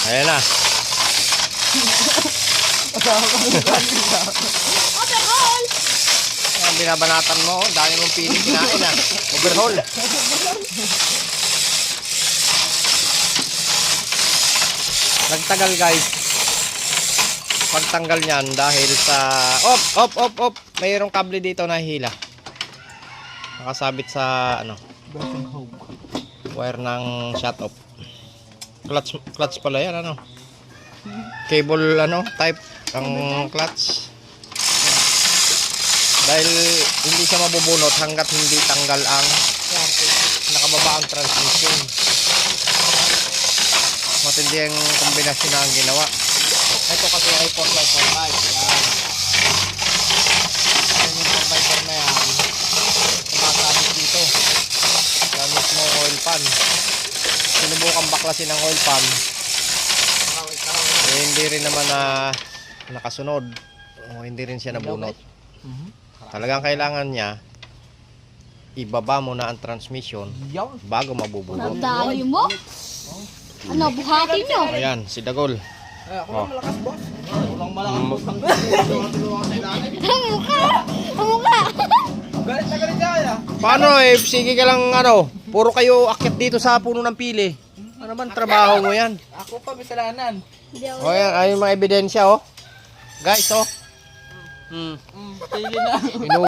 Ayan na. Overhaul! Ang binabanatan mo, dami mong piling kinain ah. Overhaul. Nagtagal guys. Pagtanggal niyan dahil sa... Op! Mayroong kable dito na hila. Nakasabit sa ano, wire ng shut off. Clutch pala yan ano. Cable ano, type ang clutch. Dahil hindi siya mabubunot hanggat hindi tanggal ang nakababa ang transmission. Matindi ang kombinasyon na ang ginawa. Ito kasi ay 4x4 type. Yan. Yan yung 4x4 na yan. Sumasabit dito. Gamit mo oil pan. Sinubukan baklasin ang oil pan. Eh, hindi rin naman na nakasunod. O, hindi rin siya nabunot. Talagang kailangan niya ibaba mo na ang transmission bago mabubunot. Nadali mo? Ano, buhatin nyo? Ayan, si Dagol. Oh. Ang mukha! Ang mukha! Paano eh, sige ka lang ano, puro kayo akyat dito sa puno ng pili. Ano man trabaho mo yan? Ako pa misalanan. O yan, ay mga ebidensya oh. Guys oh. Pili na.